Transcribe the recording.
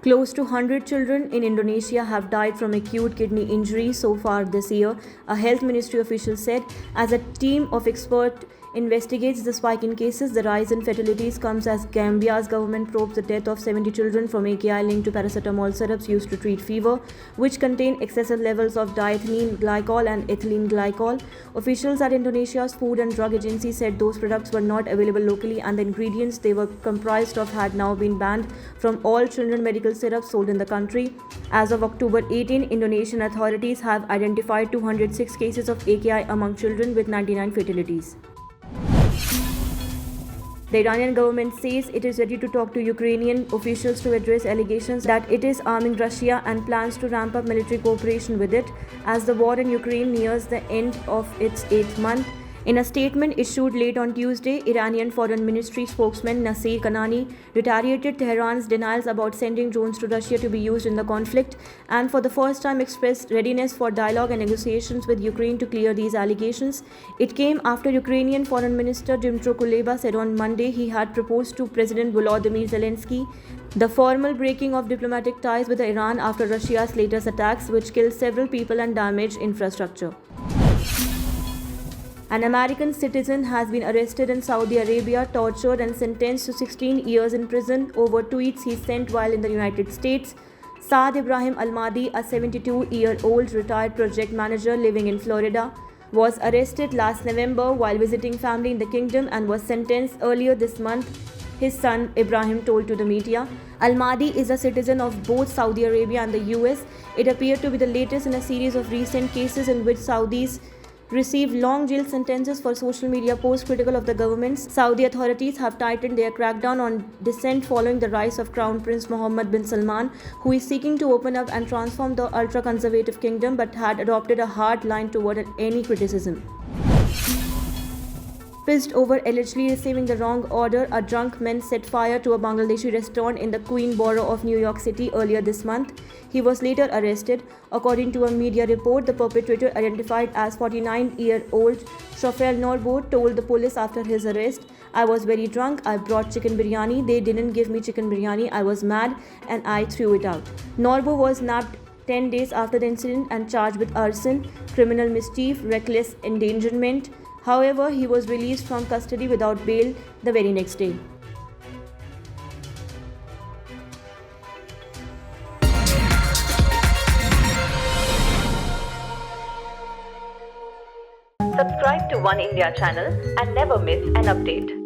Close to 100 children in Indonesia have died from acute kidney injury so far this year, a health ministry official said. As a team of experts investigates the spike in cases, the rise in fatalities comes as Gambia's government probes the death of 70 children from AKI linked to paracetamol syrups used to treat fever, which contain excessive levels of diethylene glycol and ethylene glycol. Officials at Indonesia's Food and Drug Agency said those products were not available locally and the ingredients they were comprised of had now been banned from all children medical syrups sold in the country. As of October 18, Indonesian authorities have identified 206 cases of AKI among children with 99 fatalities. The Iranian government says it is ready to talk to Ukrainian officials to address allegations that it is arming Russia and plans to ramp up military cooperation with it as the war in Ukraine nears the end of its 8th month. In a statement issued late on Tuesday, Iranian Foreign Ministry spokesman Nasir Kanani reiterated Tehran's denials about sending drones to Russia to be used in the conflict and for the first time expressed readiness for dialogue and negotiations with Ukraine to clear these allegations. It came after Ukrainian Foreign Minister Dmytro Kuleba said on Monday he had proposed to President Volodymyr Zelensky the formal breaking of diplomatic ties with Iran after Russia's latest attacks, which killed several people and damaged infrastructure. An American citizen has been arrested in Saudi Arabia, tortured and sentenced to 16 years in prison over tweets he sent while in the United States. Saad Ibrahim Al-Mahdi, a 72-year-old retired project manager living in Florida, was arrested last November while visiting family in the kingdom and was sentenced earlier this month, his son Ibrahim told to the media. Al-Mahdi is a citizen of both Saudi Arabia and the US. It appeared to be the latest in a series of recent cases in which Saudis received long jail sentences for social media posts critical of the governments. Saudi authorities have tightened their crackdown on dissent following the rise of Crown Prince Mohammed bin Salman, who is seeking to open up and transform the ultra-conservative kingdom but had adopted a hard line toward any criticism. Pissed over allegedly receiving the wrong order, a drunk man set fire to a Bangladeshi restaurant in the Queen Borough of New York City earlier this month. He was later arrested. According to a media report, the perpetrator, identified as 49-year-old Shofel Norbo, told the police after his arrest, "I was very drunk. I brought chicken biryani. They didn't give me chicken biryani. I was mad and I threw it out." Norbo was nabbed 10 days after the incident and charged with arson, criminal mischief, reckless endangerment. However, he was released from custody without bail the very next day. Subscribe to One India channel and never miss an update.